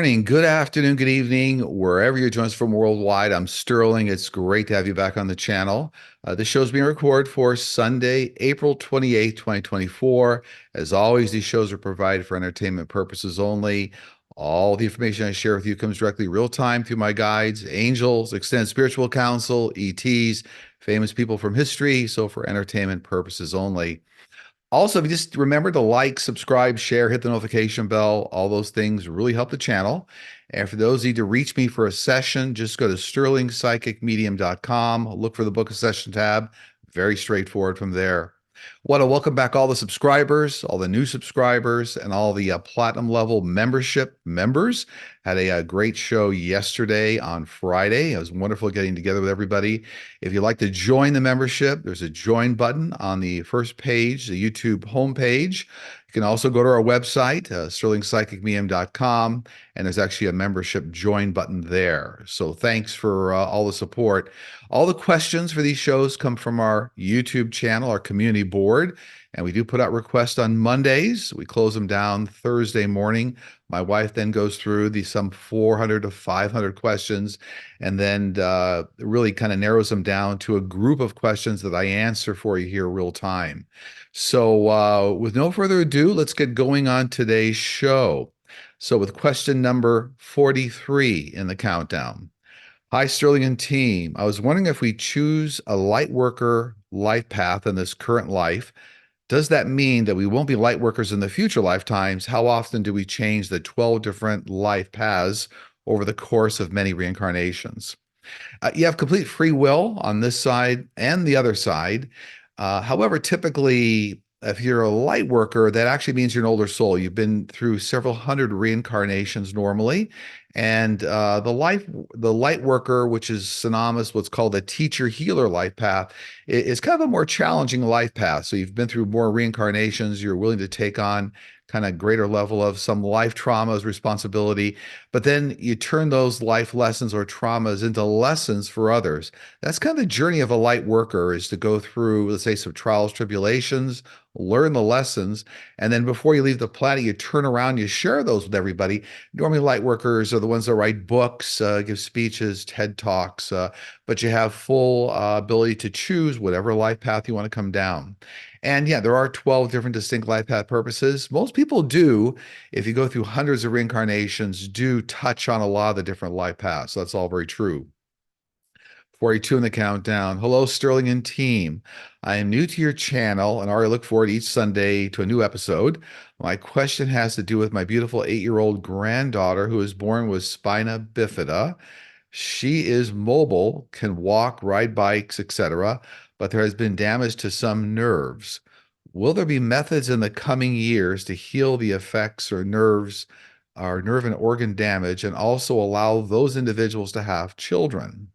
morning, good afternoon, good evening, wherever you're joining us from worldwide. I'm Sterling. It's great to have you back on the channel. This show's being recorded for Sunday, April 28th, 2024. As always, these shows are provided for entertainment purposes only. All the information I share with you comes directly real time through my guides, angels, extended spiritual counsel, ETs, famous people from history, so for entertainment purposes only. Also, if you just remember to like, subscribe, share, hit the notification bell, all those things really help the channel. And for those of you to reach me for a session, just go to sterlingpsychicmedium.com, look for the book a session tab. Very straightforward from there. Want to welcome back all the subscribers, all the new subscribers, and all the platinum level membership members. Had a great show yesterday on Friday. It was wonderful getting together with everybody. If you'd like to join the membership, there's a join button on the first page, the YouTube homepage. You can also go to our website, sterlingpsychicmedium.com, and there's actually a membership join button there. So thanks for all the support. All the questions for these shows come from our YouTube channel, our community board, and we do put out requests on Mondays. We close them down Thursday morning. My wife then goes through some 400 to 500 questions and then really kind of narrows them down to a group of questions that I answer for you here real time. So with no further ado, let's get going on today's show. So with question number 43 in the countdown. Hi, Sterling and team. I was wondering if we choose a light worker life path in this current life, does that mean that we won't be light workers in the future lifetimes? How often do we change the 12 different life paths over the course of many reincarnations? You have complete free will on this side and the other side. However, typically, if you're a light worker, that actually means you're an older soul. You've been through several hundred reincarnations normally. And the light worker, which is synonymous with what's called a teacher healer life path, is kind of a more challenging life path. So you've been through more reincarnations. You're willing to take on kind of greater level of some life traumas, responsibility, but then you turn those life lessons or traumas into lessons for others. That's kind of the journey of a light worker, is to go through, let's say, some trials, tribulations, learn the lessons, and then before you leave the planet, you turn around, you share those with everybody. Normally, light workers are the ones that write books, give speeches, TED Talks, but you have full ability to choose whatever life path you want to come down. And yeah, there are 12 different distinct life path purposes. Most people do, if you go through hundreds of reincarnations, do touch on a lot of the different life paths. So that's all very true. 42 in the countdown. Hello, Sterling and team. I am new to your channel and already look forward each Sunday to a new episode. My question has to do with my beautiful 8-year-old granddaughter who was born with spina bifida. She is mobile, can walk, ride bikes, etc., but there has been damage to some nerves. Will there be methods in the coming years to heal the effects or nerve and organ damage and also allow those individuals to have children?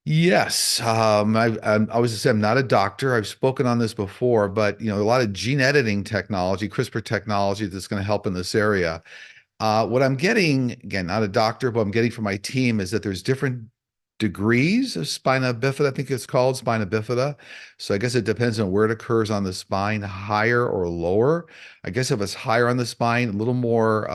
Yes, I was to say I'm not a doctor. I've spoken on this before, but a lot of gene editing technology, CRISPR technology, that's going to help in this area. What I'm getting, again, not a doctor, but I'm getting from my team is that there's different degrees of spina bifida. I think it's called spina bifida. So I guess it depends on where it occurs on the spine, higher or lower. I guess if it's higher on the spine, a little more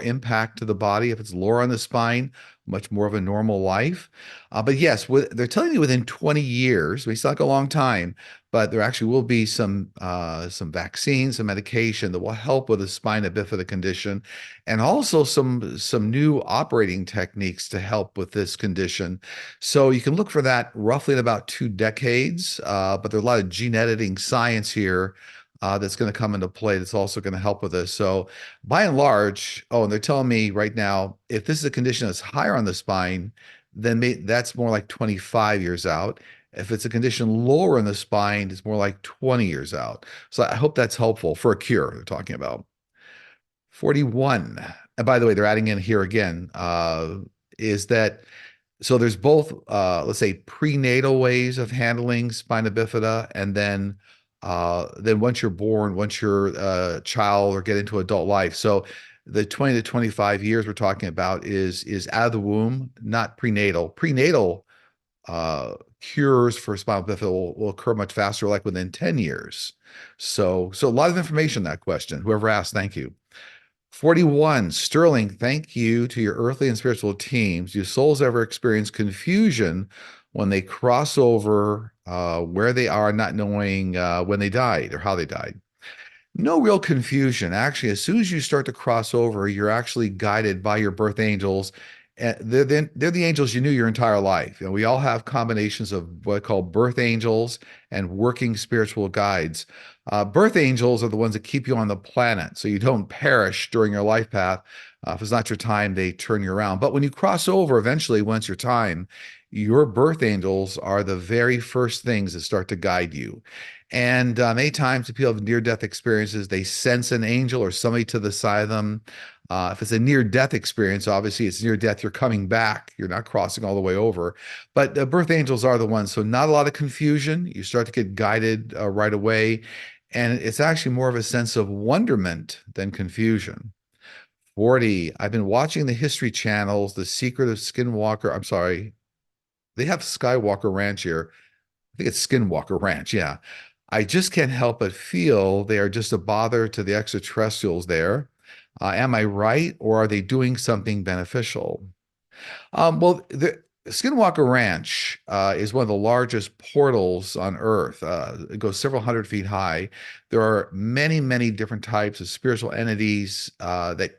impact to the body. If it's lower on the spine, much more of a normal life. But yes, they're telling you within 20 years, we still like a long time, but there actually will be some vaccines, some medication that will help with the spina bifida condition, and also some new operating techniques to help with this condition. So you can look for that roughly in about 2 decades, but there's a lot of gene editing science here that's going to come into play that's also going to help with this. So by and large, and they're telling me right now, if this is a condition that's higher on the spine, then that's more like 25 years out. If it's a condition lower in the spine, it's more like 20 years out. So I hope that's helpful for a cure they're talking about. 41. And by the way, they're adding in here again, is that so there's both, let's say, prenatal ways of handling spina bifida, and then once you're born, once you're a child or get into adult life. So the 20 to 25 years we're talking about is out of the womb, not prenatal. Prenatal cures for spinal bifida will occur much faster, like within 10 years. So a lot of information in that question. Whoever asked, thank you. 41, Sterling, thank you to your earthly and spiritual teams. Do souls ever experience confusion when they cross over where they are, not knowing when they died or how they died? No real confusion. Actually, as soon as you start to cross over, you're actually guided by your birth angels. They're the angels you knew your entire life. You know, we all have combinations of what I call birth angels and working spiritual guides. Birth angels are the ones that keep you on the planet so you don't perish during your life path. If it's not your time, they turn you around. But when you cross over, eventually, once your time, your birth angels are the very first things that start to guide you. And many times, if people have near-death experiences, they sense an angel or somebody to the side of them. If it's a near-death experience, obviously it's near death. You're coming back. You're not crossing all the way over. But birth angels are the ones. So not a lot of confusion. You start to get guided right away. And it's actually more of a sense of wonderment than confusion. 40. I've been watching the History channels, The Secret of Skinwalker. I'm sorry. They have Skywalker Ranch here. I think it's Skinwalker Ranch. Yeah. I just can't help but feel they are just a bother to the extraterrestrials there. Am I right, or are they doing something beneficial? Well, the Skinwalker Ranch is one of the largest portals on Earth. It goes several hundred feet high. There are many, many different types of spiritual entities that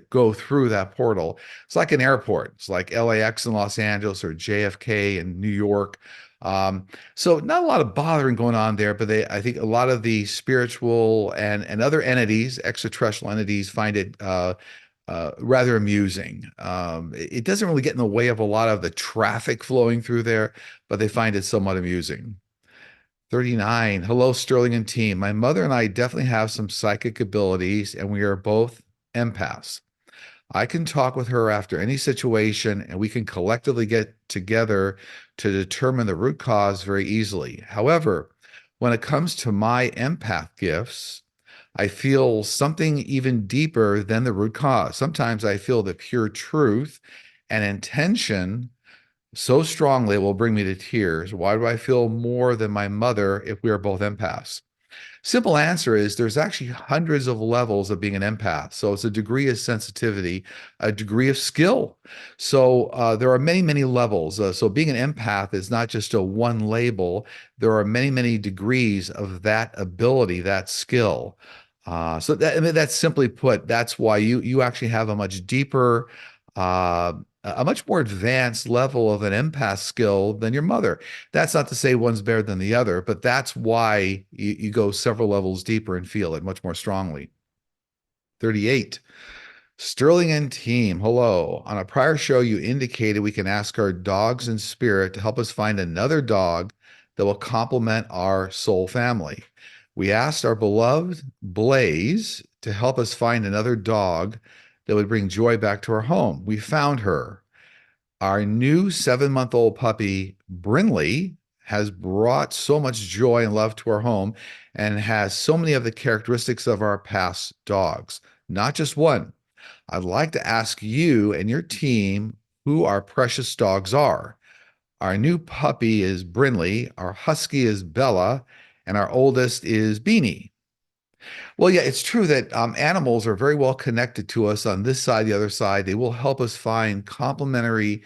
go through that portal. It's like an airport. It's like LAX in Los Angeles or JFK in New York. So not a lot of bothering going on there, but I think a lot of the spiritual and other entities, extraterrestrial entities, find it rather amusing. It doesn't really get in the way of a lot of the traffic flowing through there, but they find it somewhat amusing. 39. Hello, Sterling and team. My mother and I definitely have some psychic abilities, and we are both empaths. I can talk with her after any situation, and we can collectively get together to determine the root cause very easily. However, when it comes to my empath gifts, I feel something even deeper than the root cause. Sometimes I feel the pure truth and intention so strongly it will bring me to tears. Why do I feel more than my mother if we are both empaths? Simple answer is there's actually hundreds of levels of being an empath. So it's a degree of sensitivity, a degree of skill. So there are many, many levels. So being an empath is not just a one label. There are many, many degrees of that ability, that skill. So that, I mean, that's simply put, that's why you actually have a much deeper, a much more advanced level of an empath skill than your mother. That's not to say one's better than the other, but that's why you go several levels deeper and feel it much more strongly. 38. Sterling and team, hello. On a prior show, you indicated we can ask our dogs in spirit to help us find another dog that will complement our soul family. We asked our beloved Blaze to help us find another dog that would bring joy back to our home. We found her. Our new 7-month-old puppy, Brinley, has brought so much joy and love to our home and has so many of the characteristics of our past dogs, not just one. I'd like to ask you and your team who our precious dogs are. Our new puppy is Brinley, our husky is Bella, and our oldest is Beanie. Well, yeah, it's true that animals are very well connected to us on this side, the other side. They will help us find complementary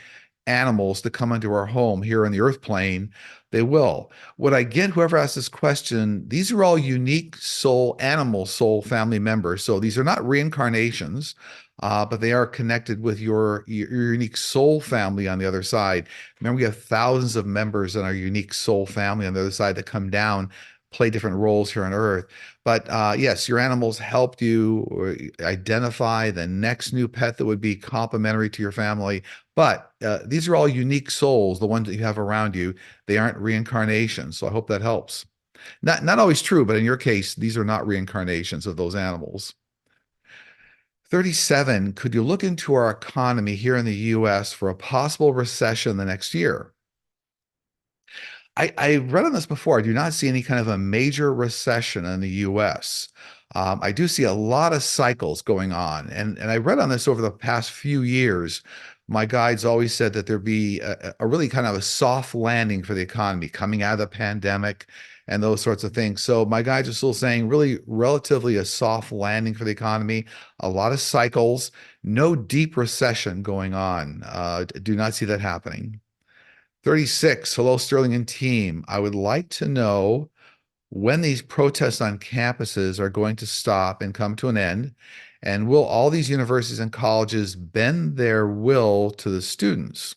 animals to come into our home here on the earth plane. They will. What I get, whoever asked this question, these are all unique soul, animal soul family members. So these are not reincarnations, but they are connected with your unique soul family on the other side. Remember, we have thousands of members in our unique soul family on the other side that come down, play different roles here on earth. But yes, your animals helped you identify the next new pet that would be complementary to your family. But these are all unique souls, the ones that you have around you. They aren't reincarnations. So I hope that helps. Not always true, but in your case, these are not reincarnations of those animals. 37, could you look into our economy here in the US for a possible recession the next year? I read on this before. I do not see any kind of a major recession in the US. I do see a lot of cycles going on. And I read on this over the past few years. My guides always said that there'd be a really kind of a soft landing for the economy coming out of the pandemic. and those sorts of things. So my guys are still saying really relatively a soft landing for the economy, a lot of cycles, no deep recession going on. Do not see that happening. 36, hello, Sterling and team. I would like to know when these protests on campuses are going to stop and come to an end, and will all these universities and colleges bend their will to the students?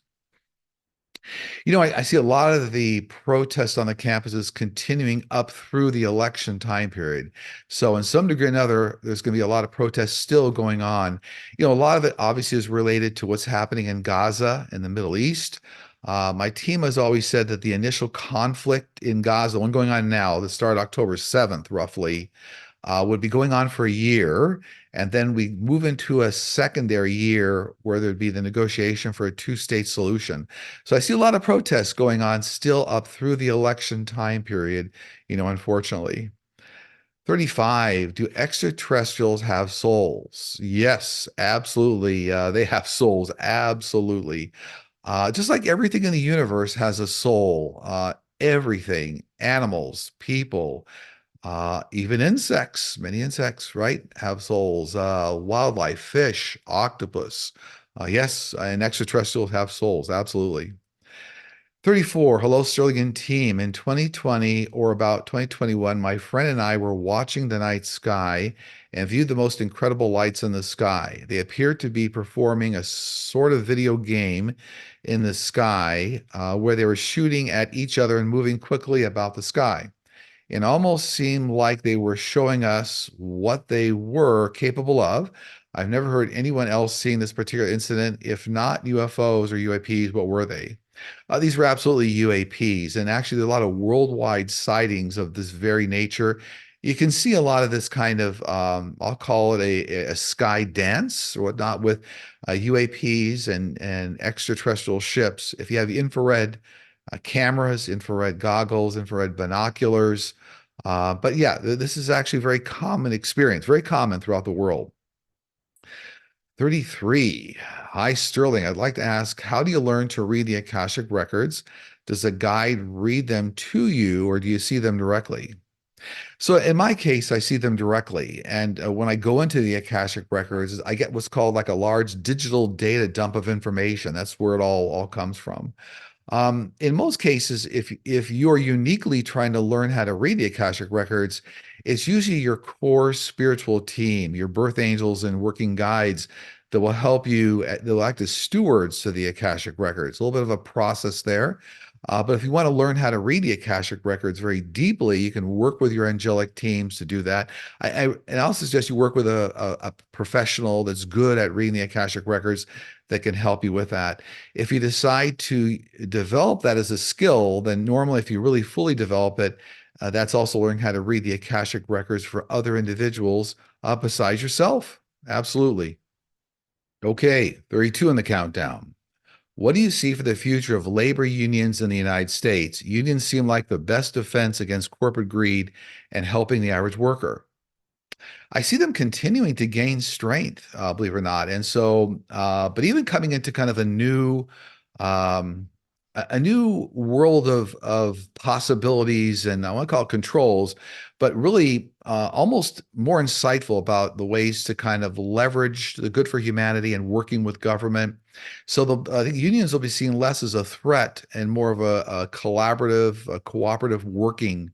I see a lot of the protests on the campuses continuing up through the election time period. So, in some degree or another, there's going to be a lot of protests still going on. A lot of it obviously is related to what's happening in Gaza in the Middle East. My team has always said that the initial conflict in Gaza, the one going on now, that started October 7th, roughly, would be going on for a year. And then we move into a secondary year where there'd be the negotiation for a two-state solution. So I see a lot of protests going on still up through the election time period, unfortunately. 35, do extraterrestrials have souls? Yes, absolutely. They have souls, absolutely. Just like everything in the universe has a soul, everything, animals, people, even insects, many insects, right, have souls. Wildlife, fish, octopus. Yes, and extraterrestrials have souls, absolutely. 34, hello, Sterling and team. In 2020 or about 2021, my friend and I were watching the night sky and viewed the most incredible lights in the sky. They appeared to be performing a sort of video game in the sky where they were shooting at each other and moving quickly about the sky. It almost seemed like they were showing us what they were capable of. I've never heard anyone else seeing this particular incident. If not UFOs or UAPs, what were they? These were absolutely UAPs, and actually, there are a lot of worldwide sightings of this very nature. You can see a lot of this kind of, I'll call it a sky dance or whatnot with UAPs and extraterrestrial ships. If you have infrared cameras, infrared goggles, infrared binoculars. But yeah, this is actually a very common experience, very common throughout the world. 33. Hi, Sterling. I'd like to ask, how do you learn to read the Akashic records? Does a guide read them to you, or do you see them directly? So in my case, I see them directly. And when I go into the Akashic records, I get what's called like a large digital data dump of information. That's where it all comes from. In most cases, if you're uniquely trying to learn how to read the Akashic records, it's usually your core spiritual team, your birth angels and working guides that will help you. They'll act as stewards to the Akashic records. A little bit of a process there. But if you want to learn how to read the Akashic records very deeply, you can work with your angelic teams to do that. And I'll suggest you work with a professional that's good at reading the Akashic records that can help you with that. If you decide to develop that as a skill, then normally, if you really fully develop it, that's also learning how to read the Akashic records for other individuals besides yourself. Absolutely. Okay, 32 in the countdown. What do you see for the future of labor unions in the United States? Unions seem like the best defense against corporate greed and helping the average worker. I see them continuing to gain strength, believe it or not. And so, but even coming into kind of um, a new world of possibilities, and I want to call it controls, but really almost more insightful about the ways to kind of leverage the good for humanity and working with government. So I think unions will be seen less as a threat and more of a collaborative, a cooperative working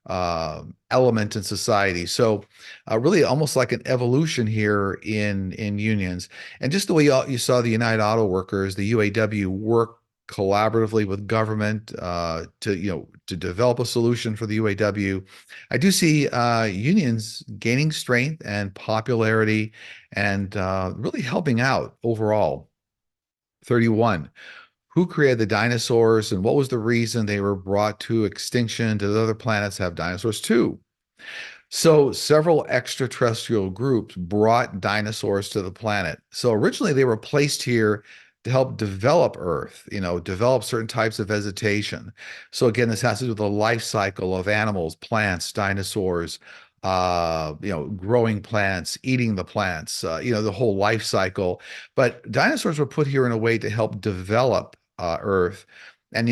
element in society. So really almost like an evolution here in unions. And just the way you saw the United Auto Workers, the UAW, work collaboratively with government to develop a solution for the UAW. I do see unions gaining strength and popularity and really helping out overall. 31. Who created the dinosaurs and what was the reason they were brought to extinction? Did other planets have dinosaurs too? So several extraterrestrial groups brought dinosaurs to the planet. So originally they were placed here to help develop Earth, develop certain types of vegetation. So again, this has to do with the life cycle of animals, plants, dinosaurs, growing plants, eating the plants, the whole life cycle. But dinosaurs were put here in a way to help develop Earth. And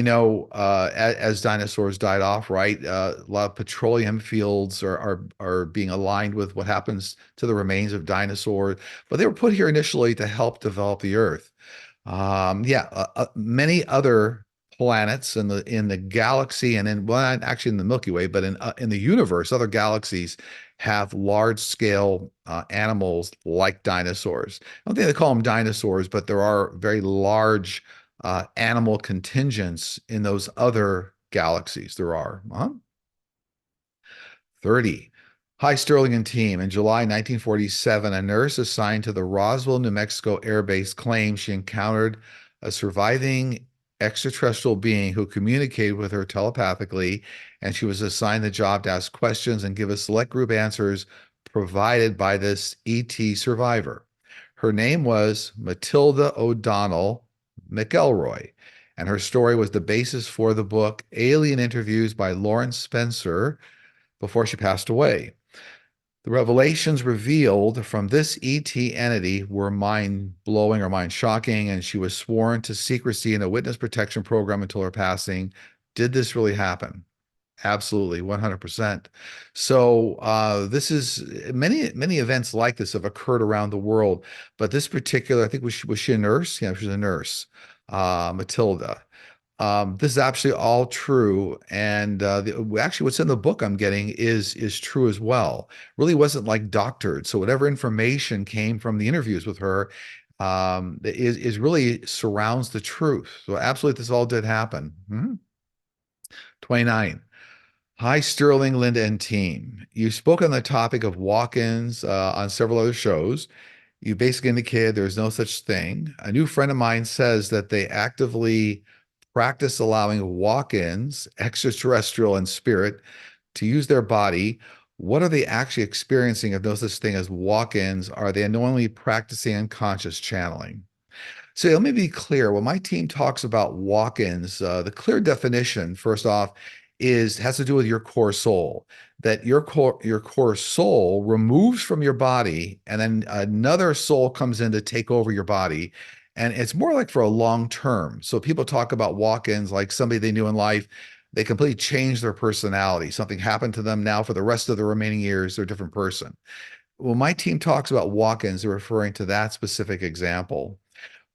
as dinosaurs died off, right? A lot of petroleum fields are being aligned with what happens to the remains of dinosaurs, but they were put here initially to help develop the Earth. Many other planets in the galaxy and in well, not actually in the Milky Way, but in the universe, other galaxies have large scale animals like dinosaurs. I don't think they call them dinosaurs, but there are very large animal contingents in those other galaxies. There are. 30. Hi, Sterling and team. In July 1947, a nurse assigned to the Roswell, New Mexico Air Base claimed she encountered a surviving extraterrestrial being who communicated with her telepathically, and she was assigned the job to ask questions and give a select group answers provided by this ET survivor. Her name was Matilda O'Donnell McElroy, and her story was the basis for the book Alien Interviews by Lawrence Spencer before she passed away. The revelations revealed from this ET entity were mind blowing or mind shocking, and she was sworn to secrecy in a witness protection program until her passing. Did this really happen? Absolutely, 100%. So this is many events like this have occurred around the world, but this particular, I think was she a nurse? Yeah, she was a nurse, Matilda. This is actually all true, and actually, what's in the book I'm getting is true as well. Really wasn't like doctored, so whatever information came from the interviews with her is really surrounds the truth. So absolutely, this all did happen. 29. Hi, Sterling, Linda, and team. You spoke on the topic of walk-ins on several other shows. You basically indicated there's no such thing. A new friend of mine says that they actively practice allowing walk-ins, extraterrestrial and spirit, to use their body. What are they actually experiencing if no such thing as walk-ins? Are they unknowingly practicing unconscious channeling? So let me be clear. When my team talks about walk-ins, the clear definition, first off, is has to do with your core soul. That your core soul removes from your body, and then another soul comes in to take over your body. And it's more like for a long term. So people talk about walk-ins like somebody they knew in life. They completely changed their personality. Something happened to them now for the rest of the remaining years, they're a different person. When my team talks about walk-ins, they're referring to that specific example.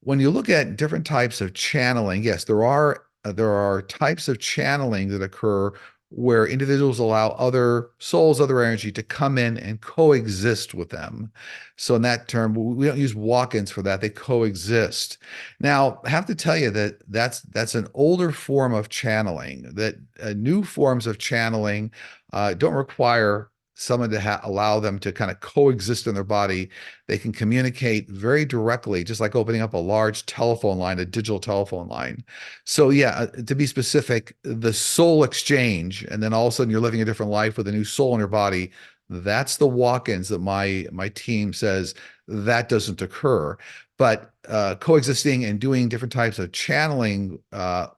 When you look at different types of channeling, yes, there are types of channeling that occur where individuals allow other souls, other energy to come in and coexist with them. So in that term, we don't use walk-ins for that. They coexist. Now, I have to tell you that that's an older form of channeling, that new forms of channeling don't require someone to allow them to kind of coexist in their body. They can communicate very directly, just like opening up a large telephone line, a digital telephone line. So yeah, to be specific, the soul exchange, and then all of a sudden you're living a different life with a new soul in your body. That's the walk-ins that my team says that doesn't occur. But coexisting and doing different types of channeling,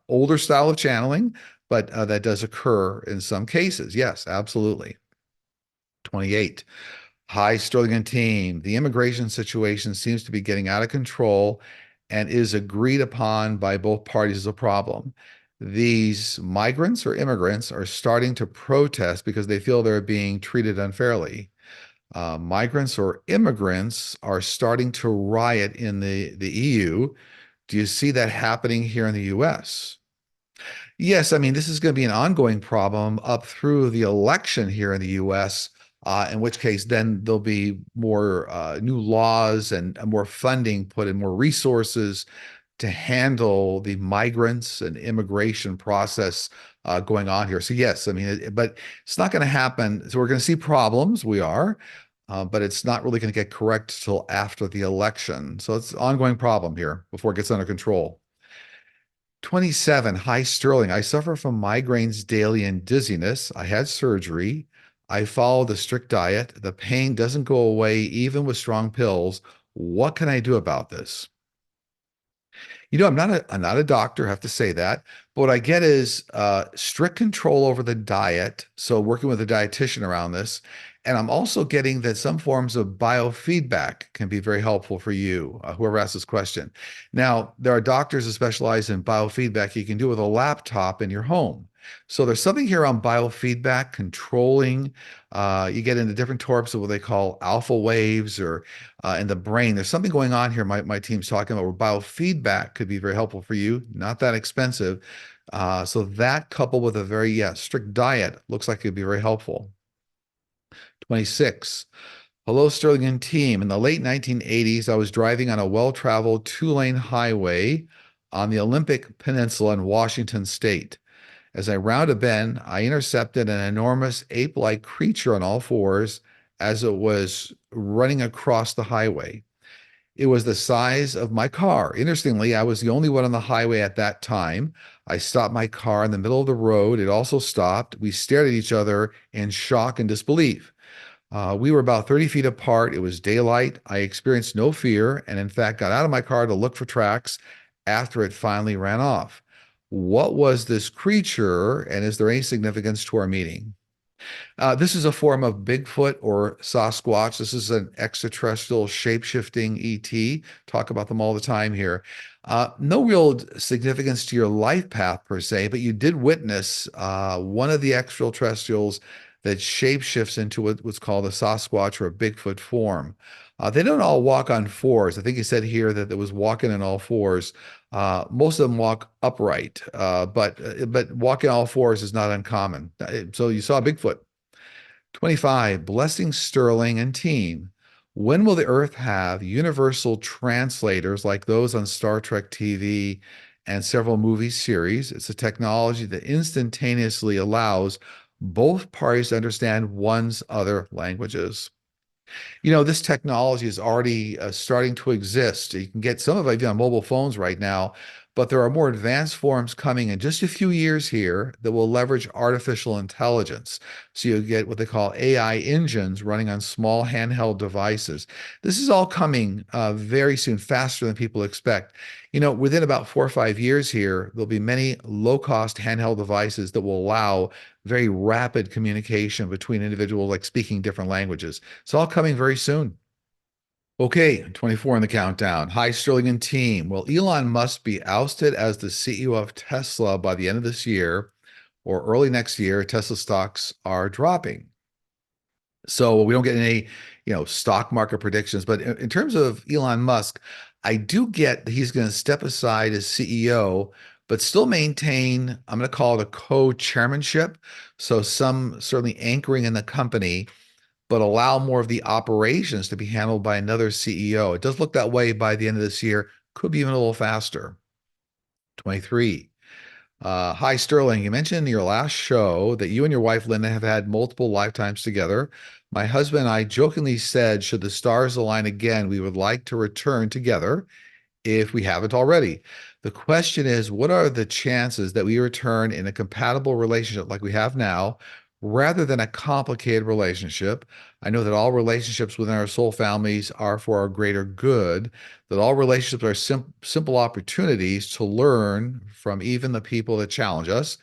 older style of channeling, but that does occur in some cases. Yes, absolutely. 28. Hi, Sterling and team. The immigration situation seems to be getting out of control and is agreed upon by both parties as a problem. These migrants or immigrants are starting to protest because they feel they're being treated unfairly. Migrants or immigrants are starting to riot in the EU. Do you see that happening here in the US? Yes, I mean, this is going to be an ongoing problem up through the election here in the US, in which case then there'll be more new laws and more funding put in, more resources to handle the migrants and immigration process going on here. So yes, I mean, but it's not going to happen. So we're going to see problems. We are, but it's not really going to get correct till after the election. So it's an ongoing problem here before it gets under control. 27. Hi, Sterling. I suffer from migraines daily and dizziness. I had surgery. I followed a strict diet. The pain doesn't go away even with strong pills. What can I do about this? I'm not a doctor, I have to say that. But what I get is strict control over the diet. So working with a dietitian around this. And I'm also getting that some forms of biofeedback can be very helpful for you, whoever asked this question. Now, there are doctors that specialize in biofeedback you can do with a laptop in your home. So there's something here on biofeedback, controlling. You get into different torps of what they call alpha waves or in the brain. There's something going on here. My team's talking about where biofeedback could be very helpful for you. Not that expensive. So that coupled with a very strict diet looks like it could be very helpful. 26. Hello, Sterling and team. In the late 1980s, I was driving on a well-traveled two-lane highway on the Olympic Peninsula in Washington State. As I rounded a bend, I intercepted an enormous ape-like creature on all fours as it was running across the highway. It was the size of my car. Interestingly, I was the only one on the highway at that time. I stopped my car in the middle of the road. It also stopped. We stared at each other in shock and disbelief. We were about 30 feet apart. It was daylight. I experienced no fear and, in fact, got out of my car to look for tracks after it finally ran off. What was this creature, and is there any significance to our meeting? This is a form of Bigfoot or Sasquatch. This is an extraterrestrial shape-shifting ET. Talk about them all the time here. No real significance to your life path per se, but you did witness one of the extraterrestrials that shapeshifts into what's called a Sasquatch or a Bigfoot form. They don't all walk on fours. I think you said here that it was walking on all fours. Most of them walk upright, but walking on all fours is not uncommon. So you saw Bigfoot. 25, blessing Sterling and team. When will the Earth have universal translators like those on Star Trek TV and several movie series? It's a technology that instantaneously allows both parties to understand one's other languages. This technology is already starting to exist. You can get some of it even on mobile phones right now, but there are more advanced forms coming in just a few years here that will leverage artificial intelligence. So you get what they call AI engines running on small handheld devices. This is all coming very soon, faster than people expect. Within about 4 or 5 years here, there'll be many low-cost handheld devices that will allow very rapid communication between individuals like speaking different languages. It's all coming very soon. Okay, 24 in the countdown. Hi, Sterling and team. Will Elon Musk be ousted as the CEO of Tesla by the end of this year or early next year? Tesla stocks are dropping. So we don't get any, stock market predictions. But in terms of Elon Musk, I do get that he's going to step aside as CEO, but still maintain, I'm going to call it a co-chairmanship. So some certainly anchoring in the company, but allow more of the operations to be handled by another CEO. It does look that way by the end of this year. Could be even a little faster. 23. Hi, Sterling. You mentioned in your last show that you and your wife, Linda, have had multiple lifetimes together. My husband and I jokingly said, should the stars align again, we would like to return together if we haven't already. The question is, what are the chances that we return in a compatible relationship like we have now, rather than a complicated relationship? I know that all relationships within our soul families are for our greater good, that all relationships are simple opportunities to learn from even the people that challenge us.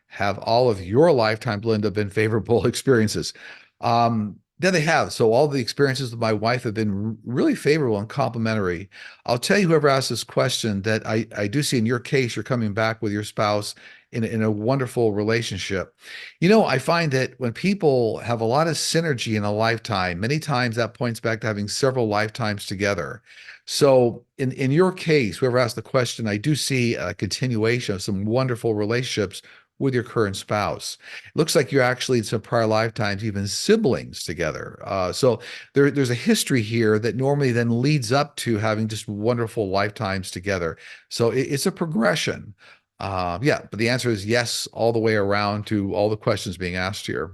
Have all of your lifetime, Linda, been favorable experiences? Yeah, they have. So all the experiences with my wife have been really favorable and complimentary. I'll tell you, whoever asked this question, that I do see in your case, you're coming back with your spouse in a wonderful relationship. I find that when people have a lot of synergy in a lifetime, many times that points back to having several lifetimes together. So in your case, whoever asked the question, I do see a continuation of some wonderful relationships with your current spouse. It looks like you're actually in some prior lifetimes, even siblings together. So there's a history here that normally then leads up to having just wonderful lifetimes together. So it's a progression. Yeah, but the answer is yes, all the way around to all the questions being asked here.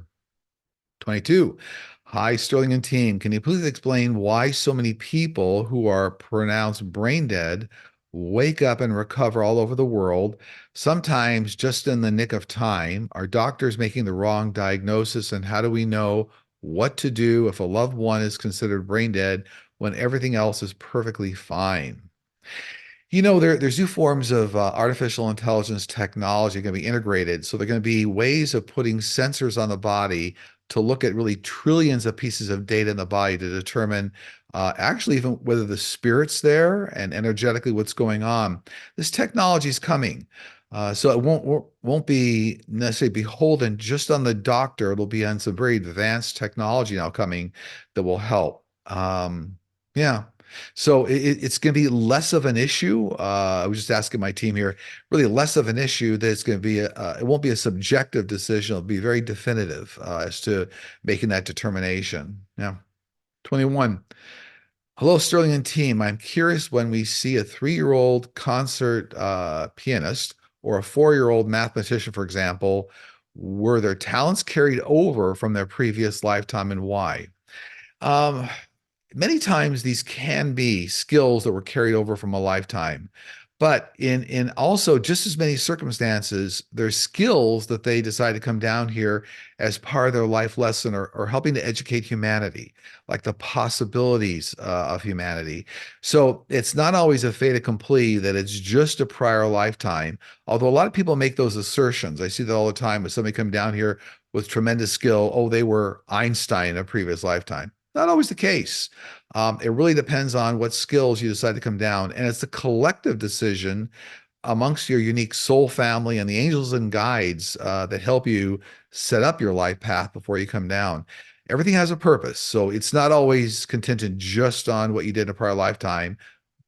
22. Hi, Sterling and team. Can you please explain why so many people who are pronounced brain dead wake up and recover all over the world, sometimes just in the nick of time? Are doctors making the wrong diagnosis? And how do we know what to do if a loved one is considered brain dead when everything else is perfectly fine? There's new forms of artificial intelligence technology going to be integrated. So there are going to be ways of putting sensors on the body to look at really trillions of pieces of data in the body to determine actually even whether the spirit's there and energetically what's going on. This technology is coming. So it won't be necessarily beholden just on the doctor. It'll be on some very advanced technology now coming that will help. Yeah. So it's going to be less of an issue. I was just asking my team here, really less of an issue that it's going to be, it won't be a subjective decision. It'll be very definitive as to making that determination. Yeah. 21. Hello, Sterling and team. I'm curious when we see a 3-year-old concert pianist or a 4-year-old mathematician, for example, were their talents carried over from their previous lifetime and why? Um, Many times these can be skills that were carried over from a lifetime. But in also just as many circumstances, there's skills that they decide to come down here as part of their life lesson or helping to educate humanity, like the possibilities of humanity. So it's not always a fait accompli that it's just a prior lifetime, although a lot of people make those assertions. I see that all the time with somebody come down here with tremendous skill. Oh, they were Einstein in a previous lifetime. Not always the case. It really depends on what skills you decide to come down. And it's a collective decision amongst your unique soul family and the angels and guides that help you set up your life path before you come down. Everything has a purpose. So it's not always contingent just on what you did in a prior lifetime,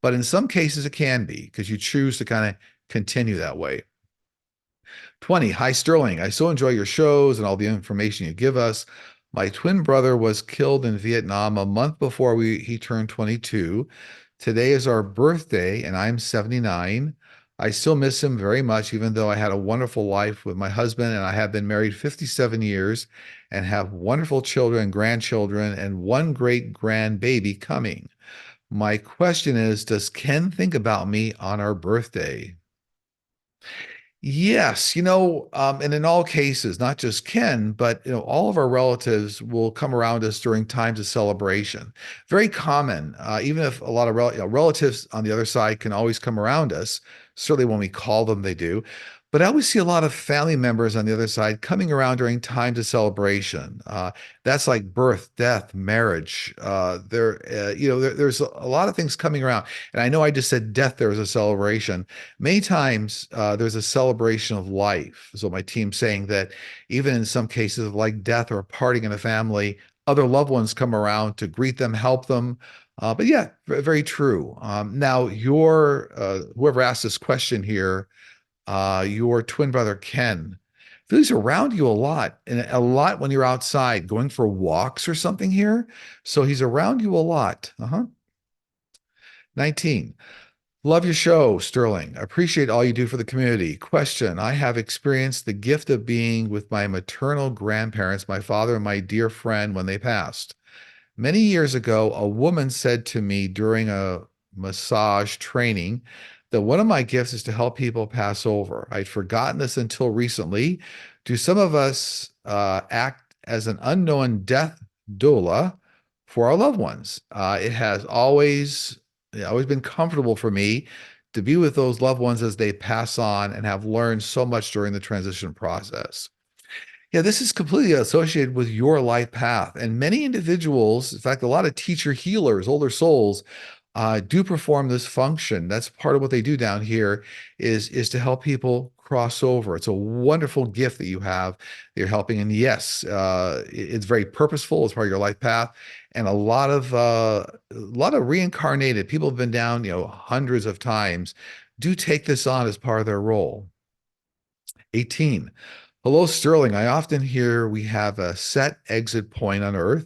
but in some cases it can be because you choose to kind of continue that way. 20. Hi, Sterling. I so enjoy your shows and all the information you give us. My twin brother was killed in Vietnam a month before he turned 22. Today is our birthday, and I'm 79. I still miss him very much, even though I had a wonderful life with my husband, and I have been married 57 years and have wonderful children and grandchildren and one great grandbaby coming. My question is, does Ken think about me on our birthday? Yes, and in all cases, not just Ken, but all of our relatives will come around us during times of celebration. Very common, even if a lot of relatives on the other side can always come around us. Certainly, when we call them, they do. But I always see a lot of family members on the other side coming around during times of celebration. That's like birth, death, marriage. There's a lot of things coming around. And I know I just said death. There was a celebration. Many times there's a celebration of life. So my team's saying that even in some cases of like death or parting in a family, other loved ones come around to greet them, help them. But yeah, very true. Now, whoever asked this question here, your twin brother Ken, he's around you a lot, and a lot when you're outside going for walks or something here. So he's around you a lot. Uh-huh. 19. Love your show, Sterling. Appreciate all you do for the community. Question: I have experienced the gift of being with my maternal grandparents, my father and my dear friend, when they passed. Many years ago, a woman said to me during a massage training that one of my gifts is to help people pass over. I'd forgotten this until recently. Do some of us act as an unknown death doula for our loved ones? It has always been comfortable for me to be with those loved ones as they pass on and have learned so much during the transition process. Yeah, this is completely associated with your life path. And many individuals, in fact, a lot of teacher healers, older souls, do perform this function. That's part of what they do down here is to help people cross over. It's a wonderful gift that you have. You're helping. And yes, it's very purposeful as part of your life path. And a lot of reincarnated people have been down, hundreds of times, do take this on as part of their role. 18. Hello, Sterling. I often hear we have a set exit point on Earth.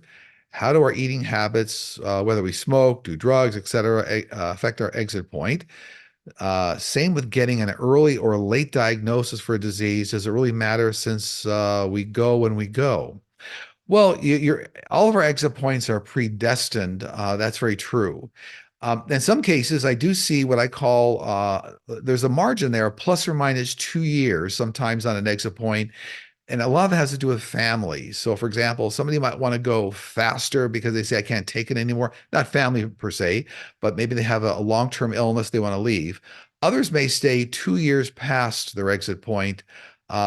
How do our eating habits, whether we smoke, do drugs, etc., affect our exit point? Same with getting an early or late diagnosis for a disease. Does it really matter since we go when we go? Well, all of our exit points are predestined. That's very true. In some cases, I do see what I call there's a margin there, plus or minus 2 years, sometimes on an exit point, And a lot of it has to do with family. So, for example, somebody might want to go faster because they say, I can't take it anymore. Not family per se, but maybe they have a long-term illness they want to leave. Others may stay 2 years past their exit point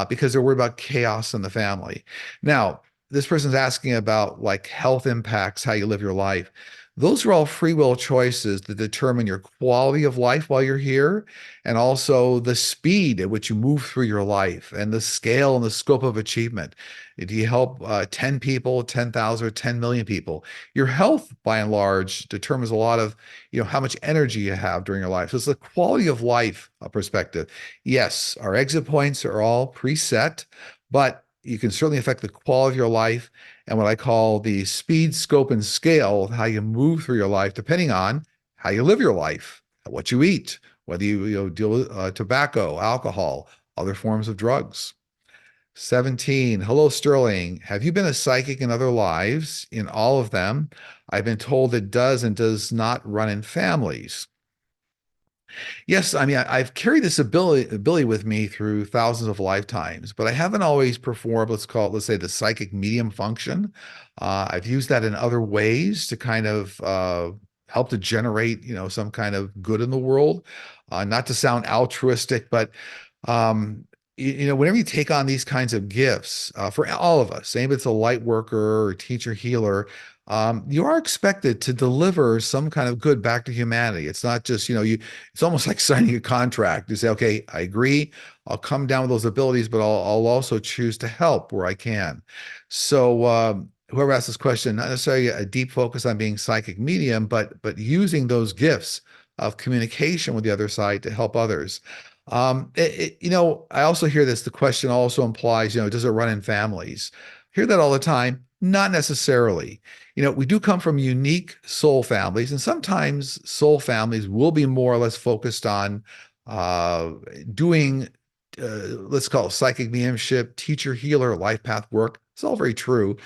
because they're worried about chaos in the family. Now, this person's asking about like health impacts, how you live your life. Those are all free will choices that determine your quality of life while you're here, and also the speed at which you move through your life and the scale and the scope of achievement. Do you help 10 people, 10,000, or 10 million people? Your health, by and large, determines a lot of, how much energy you have during your life. So it's the quality of life perspective. Yes, our exit points are all preset, but you can certainly affect the quality of your life and what I call the speed, scope, and scale of how you move through your life, depending on how you live your life, what you eat, whether you deal with tobacco, alcohol, other forms of drugs. 17. Hello, Sterling. Have you been a psychic in other lives? In all of them, I've been told it does and does not run in families. Yes, I mean, I've carried this ability with me through thousands of lifetimes, but I haven't always performed, let's say, the psychic medium function. I've used that in other ways to kind of help to generate, some kind of good in the world. Not to sound altruistic, but um, whenever you take on these kinds of gifts, for all of us, maybe it's a light worker or teacher healer, you are expected to deliver some kind of good back to humanity. It's not just, it's almost like signing a contract. You say, okay, I agree. I'll come down with those abilities, but I'll also choose to help where I can. So, whoever asked this question, not necessarily a deep focus on being psychic medium, but using those gifts of communication with the other side to help others. I also hear this. The question also implies, does it run in families? Hear that all the time. Not necessarily. We do come from unique soul families, and sometimes soul families will be more or less focused on uh, doing, let's call it psychic mediumship, teacher, healer, life path work. It's all very true,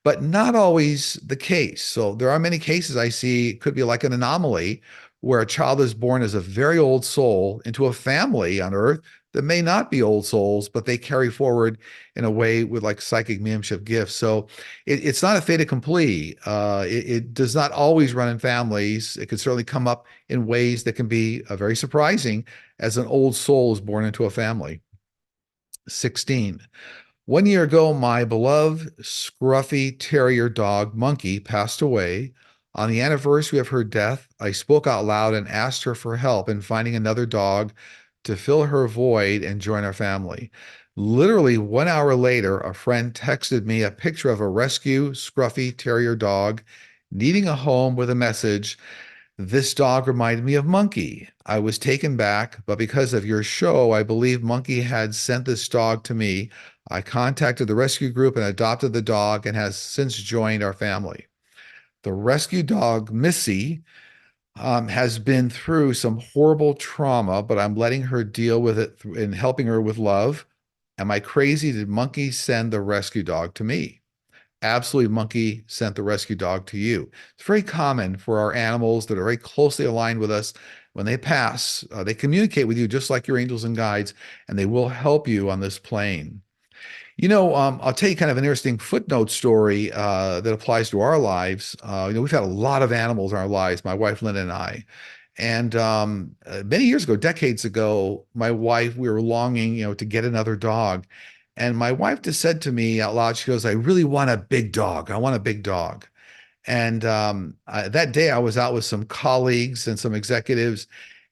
but not always the case. So there are many cases I see, it could be like an anomaly where a child is born as a very old soul into a family on earth that may not be old souls, but they carry forward in a way with like psychic mediumship gifts. So it's not a fait accompli. It does not always run in families. It can certainly come up in ways that can be very surprising as an old soul is born into a family. 16. 1 year ago, my beloved scruffy terrier dog, Monkey, passed away. On the anniversary of her death, I spoke out loud and asked her for help in finding another dog to fill her void and join our family. Literally 1 hour later, a friend texted me a picture of a rescue scruffy terrier dog needing a home with a message. This dog reminded me of Monkey. I was taken back, but because of your show, I believe Monkey had sent this dog to me. I contacted the rescue group and adopted the dog and has since joined our family. The rescue dog, Missy, has been through some horrible trauma, but I'm letting her deal with it and helping her with love. Am I crazy? Did Monkey send the rescue dog to me? Absolutely, Monkey sent the rescue dog to you. It's very common for our animals that are very closely aligned with us. When they pass, they communicate with you just like your angels and guides, and they will help you on this plane. I'll tell you kind of an interesting footnote story that applies to our lives. We've had a lot of animals in our lives, my wife Linda and I. And many years ago, decades ago, my wife, we were longing, to get another dog. And my wife just said to me out loud, she goes, I really want a big dog. I want a big dog. And that day I was out with some colleagues and some executives,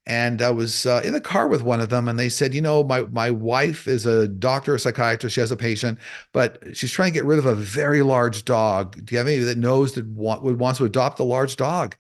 and I was in the car with one of them, and they said, my wife is a doctor, a psychiatrist. She has a patient, but she's trying to get rid of a very large dog. Do you have anybody that knows that would want to adopt a large dog?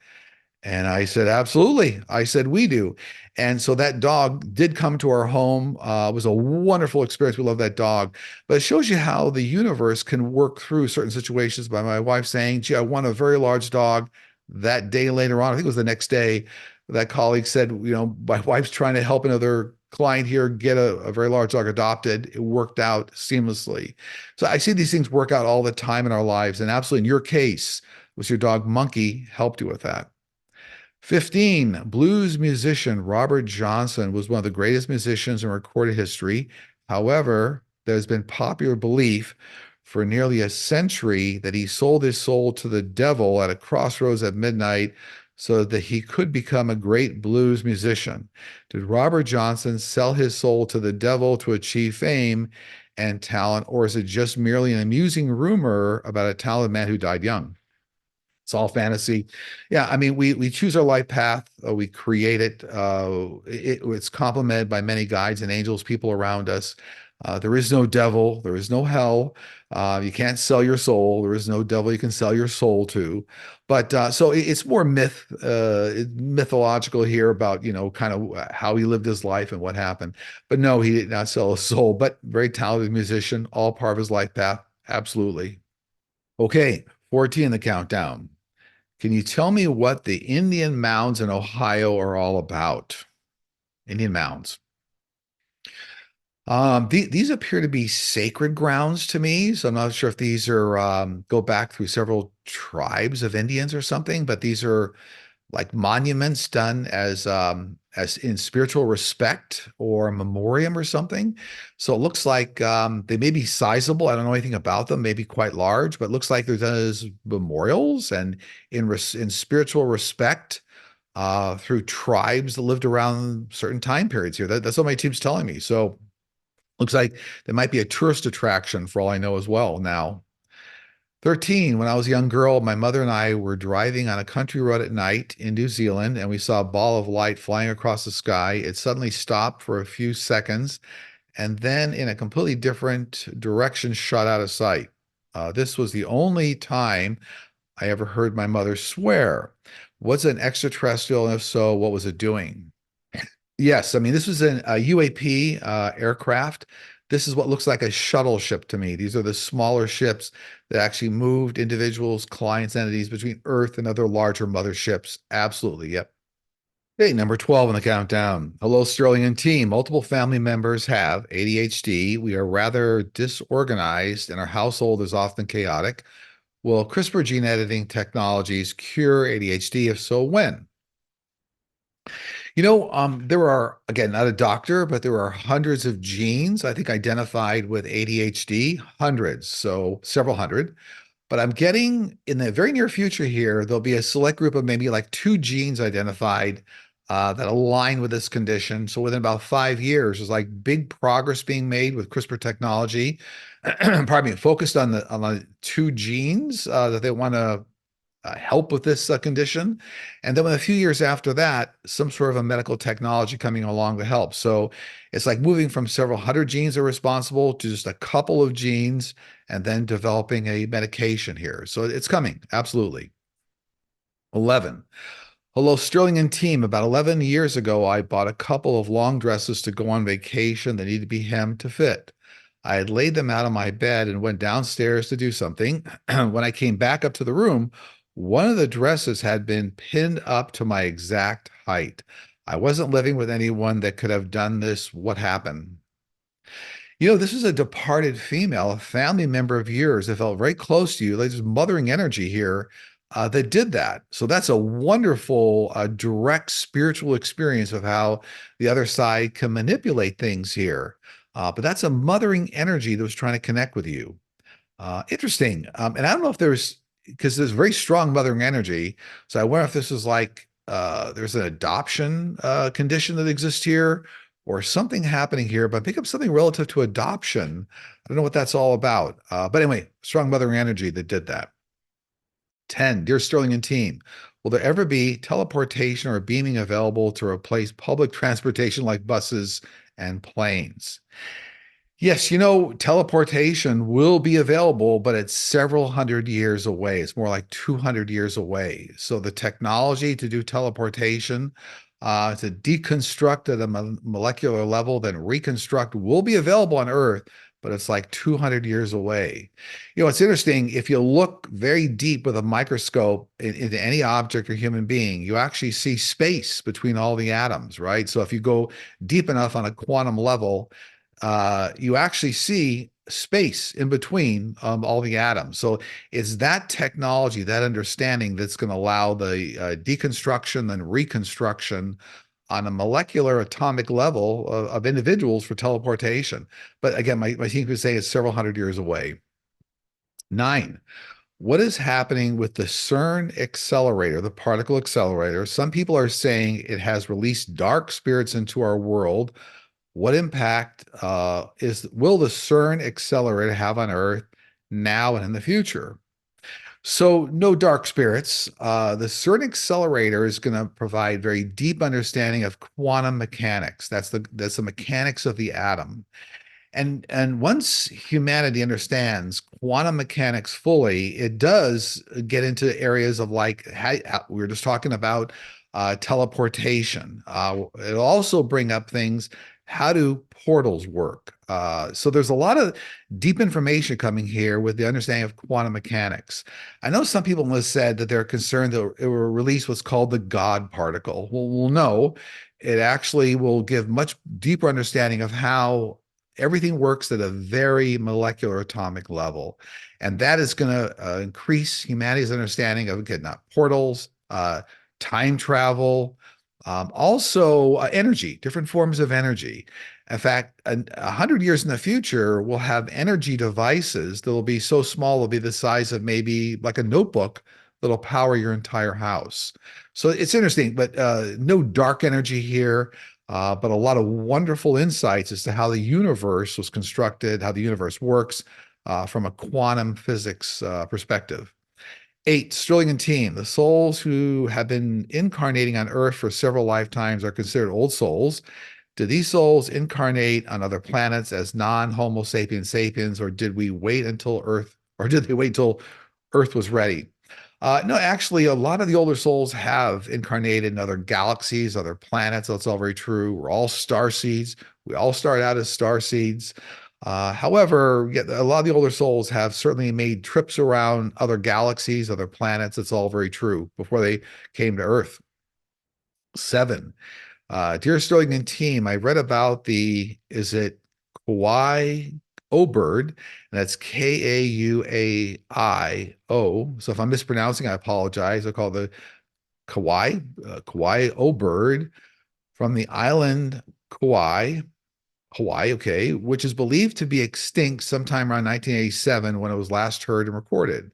And I said, absolutely. I said, we do. And so that dog did come to our home. It was a wonderful experience. We love that dog. But it shows you how the universe can work through certain situations by my wife saying, gee, I want a very large dog. That day later on, I think it was the next day, that colleague said, my wife's trying to help another client here get a very large dog adopted. It worked out seamlessly. So I see these things work out all the time in our lives. And absolutely, in your case, was your dog Monkey helped you with that. 15, blues musician Robert Johnson was one of the greatest musicians in recorded history. However, there's been popular belief for nearly a century that he sold his soul to the devil at a crossroads at midnight so that he could become a great blues musician. Did Robert Johnson sell his soul to the devil to achieve fame and talent, or is it just merely an amusing rumor about a talented man who died young? It's all fantasy. Yeah, I mean, we choose our life path, we create it. It's complemented by many guides and angels, people around us. There is no devil, there is no hell. You can't sell your soul. There is no devil you can sell your soul to. But so it's more mythological here about, kind of how he lived his life and what happened. But no, he did not sell his soul, but very talented musician, all part of his life path. Absolutely. Okay, 14 in the countdown. Can you tell me what the Indian mounds in Ohio are all about? Indian mounds. These appear to be sacred grounds to me, so I'm not sure if these are go back through several tribes of Indians or something, but these are like monuments done as in spiritual respect or a memoriam or something. So it looks like they may be sizable. I don't know anything about them, maybe quite large, but it looks like they're done as memorials and in spiritual respect through tribes that lived around certain time periods here. That's what my team's telling me. So looks like there might be a tourist attraction for all I know as well now. 13, when I was a young girl, my mother and I were driving on a country road at night in New Zealand, and we saw a ball of light flying across the sky. It suddenly stopped for a few seconds, and then in a completely different direction, shot out of sight. This was the only time I ever heard my mother swear. Was it an extraterrestrial? And if so, what was it doing? Yes, I mean, this was a UAP aircraft. This is what looks like a shuttle ship to me. These are the smaller ships that actually moved individuals, clients, entities between Earth and other larger motherships. Absolutely. Yep. Okay, number 12 on the countdown. Hello, Sterling and team. Multiple family members have ADHD. We are rather disorganized, and our household is often chaotic. Will CRISPR gene editing technologies cure ADHD? If so, when? There are, again, not a doctor, but there are hundreds of genes, I think, identified with ADHD, hundreds, so several hundred. But I'm getting in the very near future here, there'll be a select group of maybe like two genes identified that align with this condition. So within about 5 years, there's like big progress being made with CRISPR technology. Pardon me, focused on the two genes that they want to help with this condition. And then a few years after that, some sort of a medical technology coming along to help. So it's like moving from several hundred genes are responsible to just a couple of genes and then developing a medication here. So it's coming, absolutely. 11. Hello, Sterling and team. About 11 years ago, I bought a couple of long dresses to go on vacation that needed to be hemmed to fit. I had laid them out on my bed and went downstairs to do something. When I came back up to the room, one of the dresses had been pinned up to my exact height. I wasn't living with anyone that could have done this. What happened? This is a departed female, a family member of yours that felt very close to you. Like there's mothering energy here that did that. So that's a wonderful, direct spiritual experience of how the other side can manipulate things here. But that's a mothering energy that was trying to connect with you. Interesting. And I don't know if because there's very strong mothering energy. So I wonder if this is like there's an adoption condition that exists here or something happening here, but pick up something relative to adoption. I don't know what that's all about. But anyway, strong mothering energy that did that. 10, dear Sterling and team, will there ever be teleportation or beaming available to replace public transportation like buses and planes? Yes, teleportation will be available, but it's several hundred years away. It's more like 200 years away. So the technology to do teleportation, to deconstruct at a molecular level, then reconstruct will be available on Earth, but it's like 200 years away. It's interesting. If you look very deep with a microscope into any object or human being, you actually see space between all the atoms, right? So if you go deep enough on a quantum level, you actually see space in between all the atoms. So it's that technology, that understanding that's going to allow the deconstruction and reconstruction on a molecular atomic level of individuals for teleportation. But again, my team could say it's several hundred years away. Nine, what is happening with the CERN accelerator, the particle accelerator? Some people are saying it has released dark spirits into our world. What impact will the CERN accelerator have on Earth now and in the future? So, no dark spirits. The CERN accelerator is going to provide very deep understanding of quantum mechanics. That's the mechanics of the atom. And once humanity understands quantum mechanics fully, it does get into areas of like how we were just talking about teleportation. It'll also bring up things. How do portals work? So there's a lot of deep information coming here with the understanding of quantum mechanics. I know some people have said that they're concerned that it will release what's called the God particle. Well, no, it actually will give much deeper understanding of how everything works at a very molecular atomic level. And that is going to increase humanity's understanding of, again, not portals, time travel, also energy, different forms of energy. In fact, 100 years in the future, we'll have energy devices that will be so small, they'll be the size of maybe like a notebook that'll power your entire house. So it's interesting, but no dark energy here, but a lot of wonderful insights as to how the universe was constructed, how the universe works from a quantum physics perspective. 8, Sterling and team. The souls who have been incarnating on Earth for several lifetimes are considered old souls. Do these souls incarnate on other planets as non-Homo sapiens sapiens, or did we wait until Earth, or did they wait until Earth was ready? No, actually, a lot of the older souls have incarnated in other galaxies, other planets. That's all very true. We're all star seeds. We all start out as star seeds. However, yeah, a lot of the older souls have certainly made trips around other galaxies, other planets. It's all very true before they came to Earth. 7, dear Sterling and team, I read about is it Kauai bird, and that's Kauaio. So if I'm mispronouncing, I apologize. I call it the Kauai bird from the island Kauai, Hawaii, okay, which is believed to be extinct sometime around 1987 when it was last heard and recorded.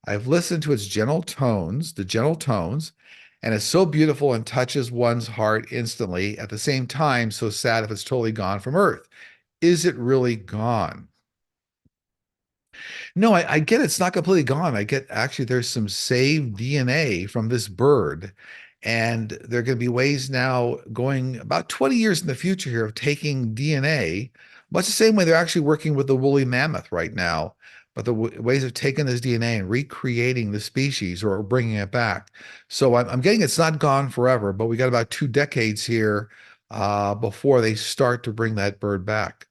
I've listened to its gentle tones, and it's so beautiful and touches one's heart instantly. At the same time, so sad if it's totally gone from Earth. Is it really gone? No, I get it's not completely gone. I get actually there's some saved DNA from this bird. And there are going to be ways now going about 20 years in the future here of taking DNA, much the same way they're actually working with the woolly mammoth right now, but the ways of taking this DNA and recreating the species or bringing it back. So I'm getting it's not gone forever, but we got about 2 decades here before they start to bring that bird back.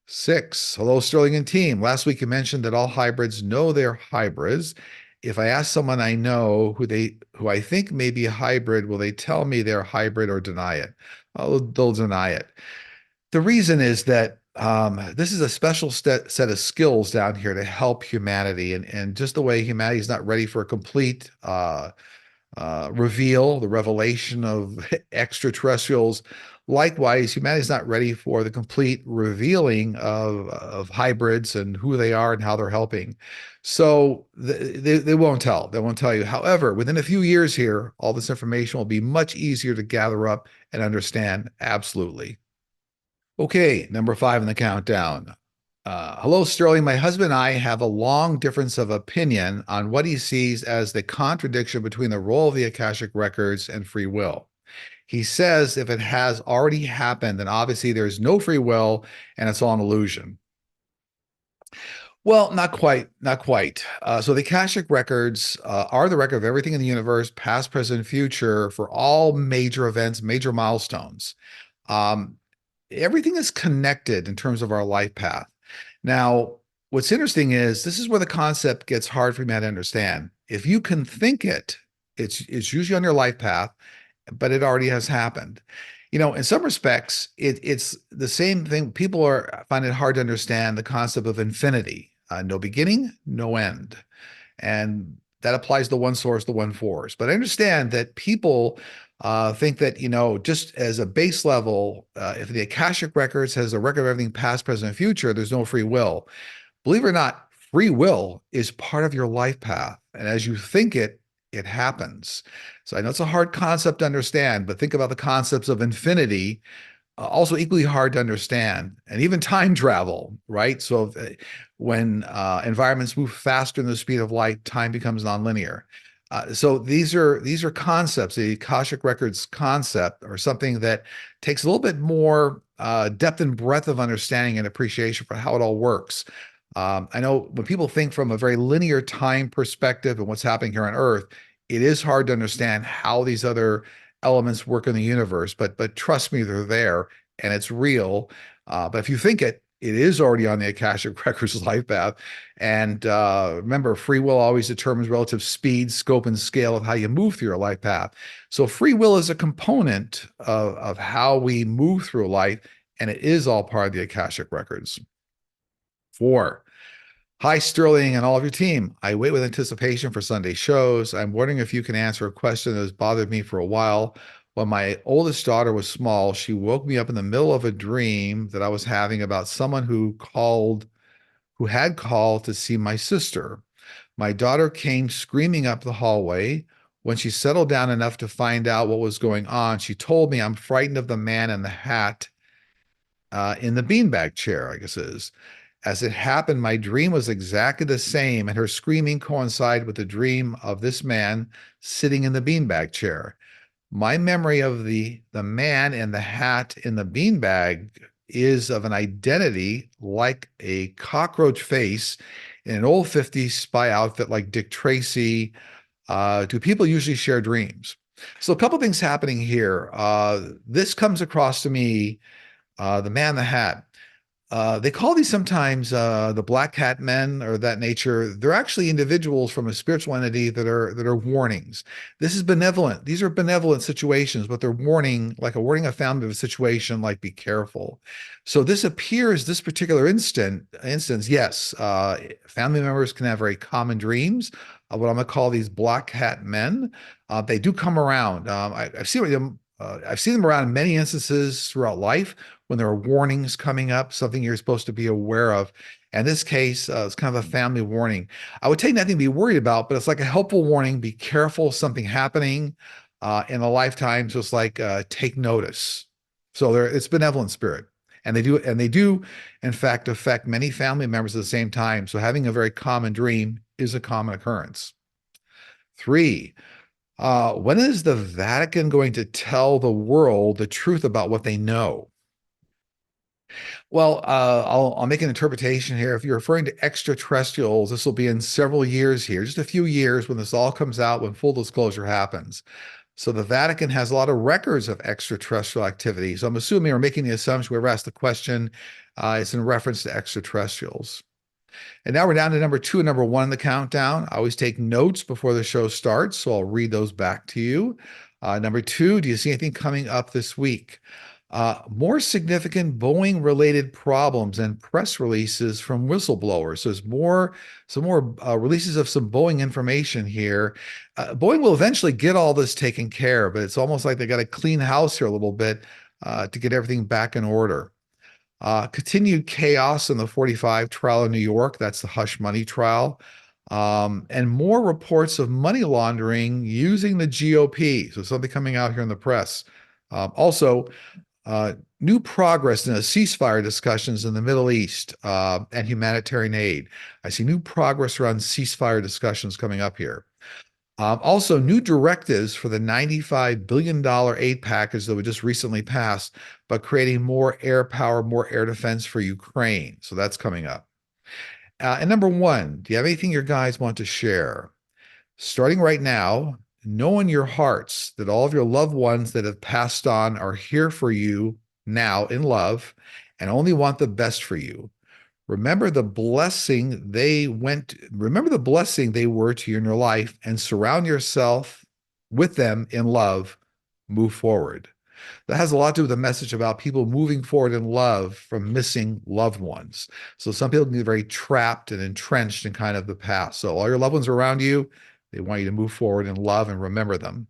6, hello, Sterling and team. Last week you mentioned that all hybrids know they're hybrids. If I ask someone I know who I think may be a hybrid, will they tell me they're hybrid or deny it? Oh, they'll deny it. The reason is that this is a special set of skills down here to help humanity, and just the way humanity is not ready for a complete reveal, the revelation of extraterrestrials. Likewise, humanity is not ready for the complete revealing of hybrids and who they are and how they're helping. So they won't tell. They won't tell you. However, within a few years here, all this information will be much easier to gather up and understand. Absolutely. Okay, number 5 in the countdown. Hello, Sterling. My husband and I have a long difference of opinion on what he sees as the contradiction between the role of the Akashic records and free will. He says if it has already happened, then obviously there's no free will and it's all an illusion. Well, not quite, not quite. So the Akashic records are the record of everything in the universe, past, present, future, for all major events, major milestones. Um, Everything is connected in terms of our life path. Now, what's interesting is this is where the concept gets hard for me to understand. If you can think it, it's usually on your life path, but it already has happened. In some respects, it's the same thing. People find it hard to understand the concept of infinity, no beginning, no end, and that applies to one source, the one force. But I understand that people Think that, just as a base level, if the Akashic Records has a record of everything past, present, and future, there's no free will. Believe it or not, free will is part of your life path. And as you think it, it happens. So I know it's a hard concept to understand, but think about the concepts of infinity, also equally hard to understand, and even time travel, right? So when environments move faster than the speed of light, time becomes nonlinear. So these are concepts. The Akashic Records concept, or something that takes a little bit more depth and breadth of understanding and appreciation for how it all works. I know when people think from a very linear time perspective and what's happening here on Earth, it is hard to understand how these other elements work in the universe. But trust me, they're there and it's real. But if you think it, it is already on the Akashic Records life path. And remember, free will always determines relative speed, scope, and scale of how you move through your life path. So free will is a component of how we move through life, and it is all part of the Akashic Records. 4. Hi, Sterling, and all of your team. I wait with anticipation for Sunday shows. I'm wondering if you can answer a question that has bothered me for a while. When my oldest daughter was small, she woke me up in the middle of a dream that I was having about someone who had called to see my sister. My daughter came screaming up the hallway. When she settled down enough to find out what was going on, she told me I'm frightened of the man in the hat in the beanbag chair, I guess it is. As it happened, my dream was exactly the same, and her screaming coincided with the dream of this man sitting in the beanbag chair. My memory of the man in the hat in the beanbag is of an identity like a cockroach face in an old 50s spy outfit like Dick Tracy. Do people usually share dreams? So a couple things happening here. This comes across to me, the man in the hat. They call these sometimes the black hat men or that nature. They're actually individuals from a spiritual entity that are warnings. This is benevolent. These are benevolent situations, but they're warning, like a warning a family of a situation, like be careful. So this appears, this particular instance, yes, family members can have very common dreams. What I'm gonna call these black hat men. They do come around. I've seen them. I've seen them around in many instances throughout life when there are warnings coming up, something you're supposed to be aware of. In this case, it's kind of a family warning. I would take nothing to be worried about, but it's like a helpful warning. Be careful, something happening in a lifetime. So it's like take notice. So it's benevolent spirit. And they do, in fact, affect many family members at the same time. So having a very common dream is a common occurrence. 3, when is the Vatican going to tell the world the truth about what they know? Well, I'll make an interpretation here. If you're referring to extraterrestrials, this will be in several years here, just a few years when this all comes out, when full disclosure happens. So the Vatican has a lot of records of extraterrestrial activity. So I'm assuming or making the assumption, whoever asked the question, it's in reference to extraterrestrials. And now we're down to number 2 and number 1 in the countdown. I always take notes before the show starts, so I'll read those back to you. Number 2, do you see anything coming up this week? More significant Boeing-related problems and press releases from whistleblowers. So there's some more releases of some Boeing information here. Boeing will eventually get all this taken care of, but it's almost like they got to clean house here a little bit to get everything back in order. Continued chaos in the 45 trial in New York. That's the hush money trial. And more reports of money laundering using the GOP. So something coming out here in the press. Also, new progress in the ceasefire discussions in the Middle East and humanitarian aid. I see new progress around ceasefire discussions coming up here. Also, new directives for the $95 billion aid package that we just recently passed, but creating more air power, more air defense for Ukraine. So that's coming up. And number 1, do you have anything your guys want to share? Starting right now, know in your hearts that all of your loved ones that have passed on are here for you now in love and only want the best for you. Remember the blessing they were to you in your life, and surround yourself with them in love. Move forward. That has a lot to do with the message about people moving forward in love from missing loved ones. So some people can get very trapped and entrenched in kind of the past. So all your loved ones are around you. They want you to move forward in love and remember them.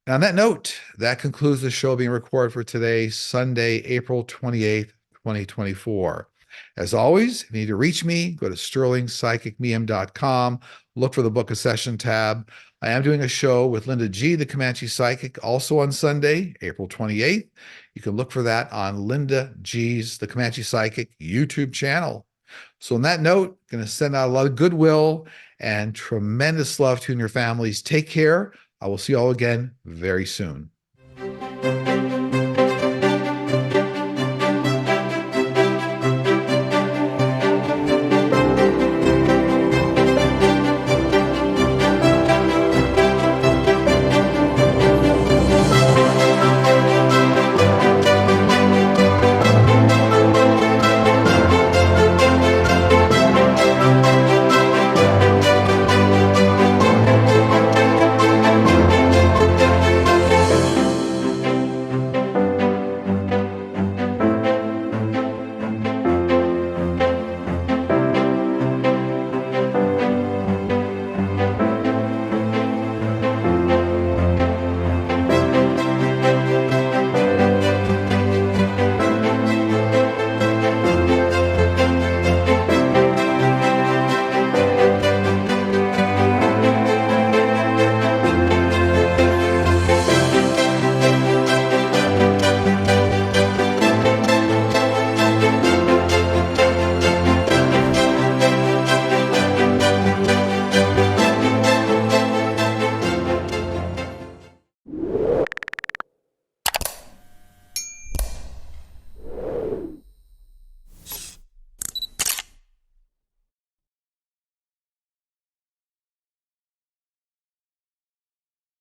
And on that note, that concludes the show being recorded for today, Sunday, April 28th, 2024. As always, if you need to reach me, go to sterlingpsychicmedium.com, look for the Book a Session tab. I am doing a show with Linda G, the Comanche Psychic, also on Sunday, April 28th. You can look for that on Linda G's The Comanche Psychic YouTube channel. So on that note, going to send out a lot of goodwill and tremendous love to you and your families. Take care. I will see you all again very soon.